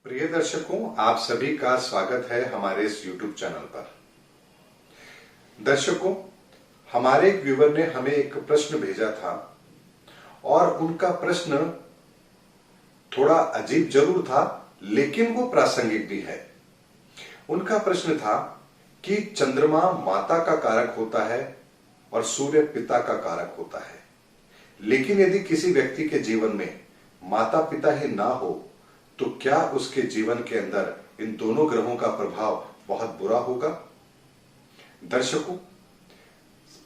प्रिय दर्शकों, आप सभी का स्वागत है हमारे इस YouTube चैनल पर। दर्शकों, हमारे एक व्यूवर ने हमें एक प्रश्न भेजा था और उनका प्रश्न थोड़ा अजीब जरूर था, लेकिन वो प्रासंगिक भी है। उनका प्रश्न था कि चंद्रमा माता का कारक होता है और सूर्य पिता का कारक होता है, लेकिन यदि किसी व्यक्ति के जीवन में माता पिता ही ना हो तो क्या उसके जीवन के अंदर इन दोनों ग्रहों का प्रभाव बहुत बुरा होगा? दर्शकों,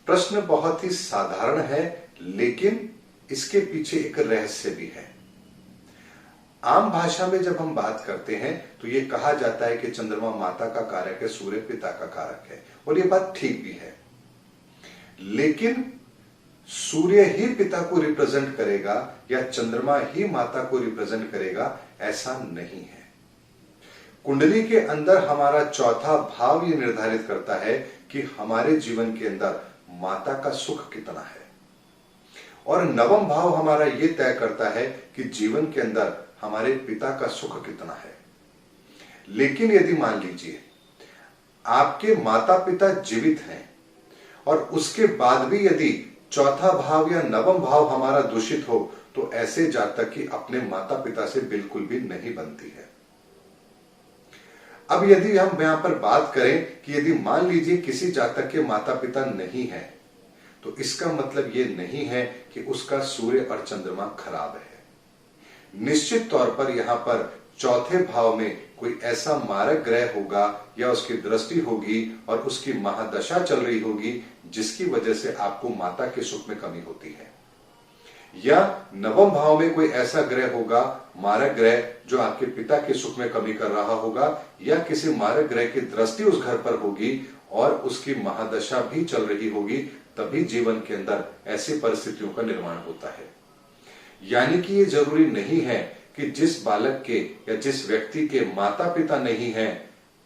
प्रश्न बहुत ही साधारण है, लेकिन इसके पीछे एक रहस्य भी है। आम भाषा में जब हम बात करते हैं तो यह कहा जाता है कि चंद्रमा माता का कारक है, सूर्य पिता का कारक है, और यह बात ठीक भी है। लेकिन सूर्य ही पिता को रिप्रेजेंट करेगा या चंद्रमा ही माता को रिप्रेजेंट करेगा, ऐसा नहीं है। कुंडली के अंदर हमारा चौथा भाव यह निर्धारित करता है कि हमारे जीवन के अंदर माता का सुख कितना है, और नवम भाव हमारा यह तय करता है कि जीवन के अंदर हमारे पिता का सुख कितना है। लेकिन यदि मान लीजिए आपके माता पिता जीवित हैं और उसके बाद भी यदि चौथा भाव या नवम भाव हमारा दूषित हो तो ऐसे जातक की अपने माता पिता से बिल्कुल भी नहीं बनती है। अब यदि हम यहां पर बात करें कि यदि मान लीजिए किसी जातक के माता पिता नहीं है, तो इसका मतलब यह नहीं है कि उसका सूर्य और चंद्रमा खराब है। निश्चित तौर पर यहां पर चौथे भाव में कोई ऐसा मारक ग्रह होगा या उसकी दृष्टि होगी और उसकी महादशा चल रही होगी जिसकी वजह से आपको माता के सुख में कमी होती है, या नवम भाव में कोई ऐसा ग्रह होगा, मारक ग्रह, जो आपके पिता के सुख में कमी कर रहा होगा, या किसी मारक ग्रह की दृष्टि उस घर पर होगी और उसकी महादशा भी चल रही होगी, तभी जीवन के अंदर ऐसी परिस्थितियों का निर्माण होता है। यानी कि ये जरूरी नहीं है कि जिस बालक के या जिस व्यक्ति के माता पिता नहीं है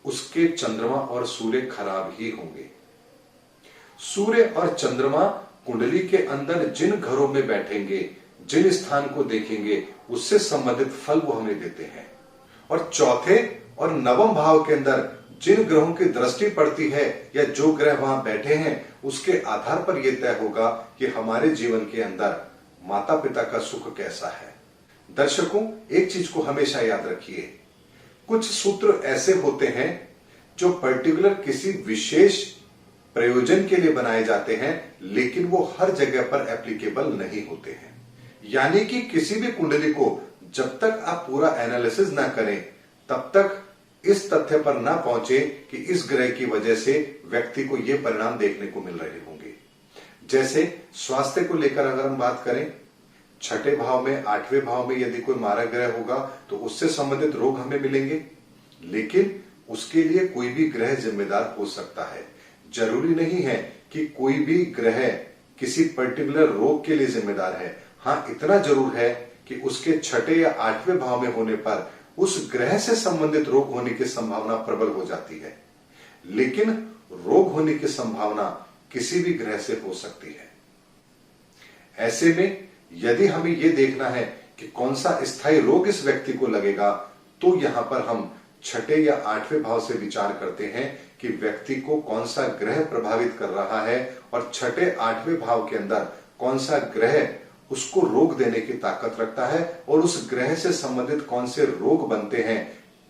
उसके चंद्रमा और सूर्य खराब ही होंगे। सूर्य और चंद्रमा कुंडली के अंदर जिन घरों में बैठेंगे, जिन स्थान को देखेंगे, उससे संबंधित फल वो हमें देते हैं। और चौथे और नवम भाव के अंदर जिन ग्रहों की दृष्टि पड़ती है या जो ग्रह वहां बैठे हैं, उसके आधार पर यह तय होगा कि हमारे जीवन के अंदर माता पिता का सुख कैसा है। दर्शकों, एक चीज को हमेशा याद रखिए, कुछ सूत्र ऐसे होते हैं जो पर्टिकुलर किसी विशेष प्रयोजन के लिए बनाए जाते हैं, लेकिन वो हर जगह पर एप्लीकेबल नहीं होते हैं। यानी कि किसी भी कुंडली को जब तक आप पूरा एनालिसिस ना करें तब तक इस तथ्य पर ना पहुंचे कि इस ग्रह की वजह से व्यक्ति को ये परिणाम देखने को मिल रहे होंगे। जैसे स्वास्थ्य को लेकर अगर हम बात करें, छठे भाव में, आठवें भाव में यदि कोई मारक ग्रह होगा तो उससे संबंधित रोग हमें मिलेंगे, लेकिन उसके लिए कोई भी ग्रह जिम्मेदार हो सकता है। जरूरी नहीं है कि कोई भी ग्रह किसी पर्टिकुलर रोग के लिए जिम्मेदार है। हाँ, इतना जरूर है कि उसके छठे या आठवें भाव में होने पर उस ग्रह से संबंधित रोग होने की संभावना प्रबल हो जाती है, लेकिन रोग होने की संभावना किसी भी ग्रह से हो सकती है। ऐसे में यदि हमें यह देखना है कि कौन सा स्थायी रोग इस व्यक्ति को लगेगा, तो यहां पर हम छठे या आठवें भाव से विचार करते हैं कि व्यक्ति को कौन सा ग्रह प्रभावित कर रहा है और छठे आठवें भाव के अंदर कौन सा ग्रह उसको रोग देने की ताकत रखता है और उस ग्रह से संबंधित कौन से रोग बनते हैं।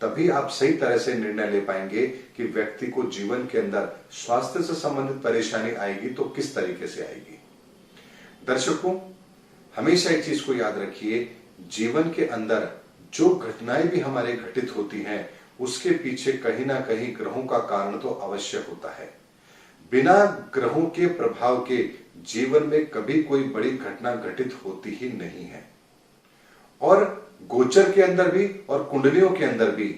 तभी आप सही तरह से निर्णय ले पाएंगे कि व्यक्ति को जीवन के अंदर स्वास्थ्य से संबंधित परेशानी आएगी तो किस तरीके से आएगी। दर्शकों, हमेशा एक चीज को याद रखिए, जीवन के अंदर जो घटनाएं भी हमारे घटित होती हैं उसके पीछे कहीं ना कहीं ग्रहों का कारण तो अवश्य होता है। बिना ग्रहों के प्रभाव के जीवन में कभी कोई बड़ी घटना घटित होती ही नहीं है। और गोचर के अंदर भी और कुंडलियों के अंदर भी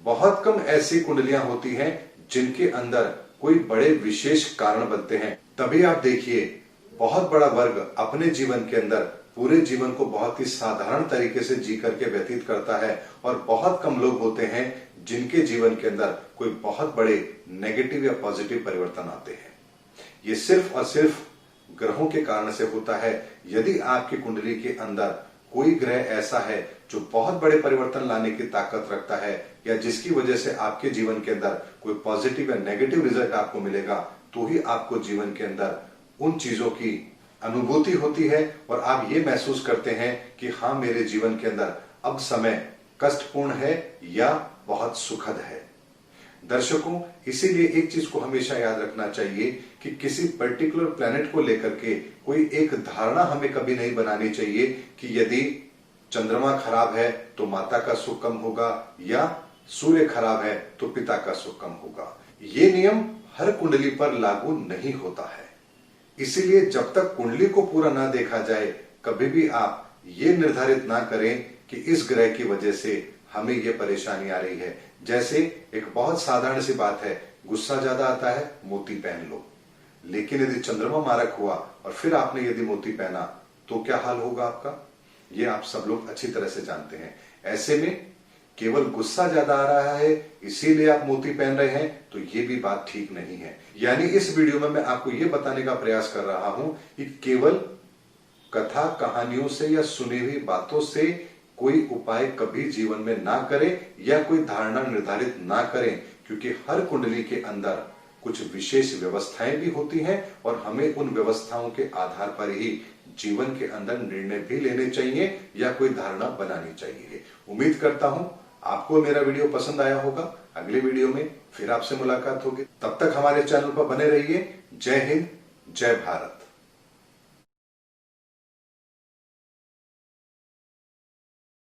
बहुत कम ऐसी कुंडलियां होती हैं जिनके अंदर कोई बड़े विशेष कारण बनते हैं। तभी आप देखिए, बहुत बड़ा वर्ग अपने जीवन के अंदर पूरे जीवन को बहुत ही साधारण तरीके से जी करके व्यतीत करता है, और बहुत कम लोग होते हैं जिनके जीवन के अंदर कोई बहुत बड़े नेगेटिव या पॉजिटिव परिवर्तन आते हैं। ये सिर्फ और सिर्फ ग्रहों के कारण से होता है। यदि आपकी कुंडली के अंदर कोई ग्रह ऐसा है जो बहुत बड़े परिवर्तन लाने की ताकत रखता है या जिसकी वजह से आपके जीवन के अंदर कोई पॉजिटिव या नेगेटिव रिजल्ट आपको मिलेगा, तो ही आपको जीवन के अंदर उन चीजों की अनुभूति होती है और आप ये महसूस करते हैं कि हाँ, मेरे जीवन के अंदर अब समय कष्टपूर्ण है या बहुत सुखद है। दर्शकों, इसीलिए एक चीज को हमेशा याद रखना चाहिए कि किसी पर्टिकुलर प्लेनेट को लेकर के कोई एक धारणा हमें कभी नहीं बनानी चाहिए कि यदि चंद्रमा खराब है तो माता का सुख कम होगा या सूर्य खराब है तो पिता का सुख कम होगा। ये नियम हर कुंडली पर लागू नहीं होता है। इसीलिए जब तक कुंडली को पूरा ना देखा जाए, कभी भी आप ये निर्धारित ना करें कि इस ग्रह की वजह से हमें ये परेशानी आ रही है। जैसे एक बहुत साधारण सी बात है, गुस्सा ज्यादा आता है, मोती पहन लो। लेकिन यदि चंद्रमा मारक हुआ और फिर आपने यदि मोती पहना तो क्या हाल होगा आपका, ये आप सब लोग अच्छी तरह से जानते हैं। ऐसे में केवल गुस्सा ज्यादा आ रहा है इसीलिए आप मोती पहन रहे हैं, तो ये भी बात ठीक नहीं है। यानी इस वीडियो में मैं आपको ये बताने का प्रयास कर रहा हूं कि केवल कथा कहानियों से या सुनी हुई बातों से कोई उपाय कभी जीवन में ना करें या कोई धारणा निर्धारित ना करें, क्योंकि हर कुंडली के अंदर कुछ विशेष व्यवस्थाएं भी होती हैं और हमें उन व्यवस्थाओं के आधार पर ही जीवन के अंदर निर्णय भी लेने चाहिए या कोई धारणा बनानी चाहिए। उम्मीद करता हूं आपको मेरा वीडियो पसंद आया होगा। अगले वीडियो में फिर आपसे मुलाकात होगी। तब तक हमारे चैनल पर बने रहिए। जय हिंद, जय भारत।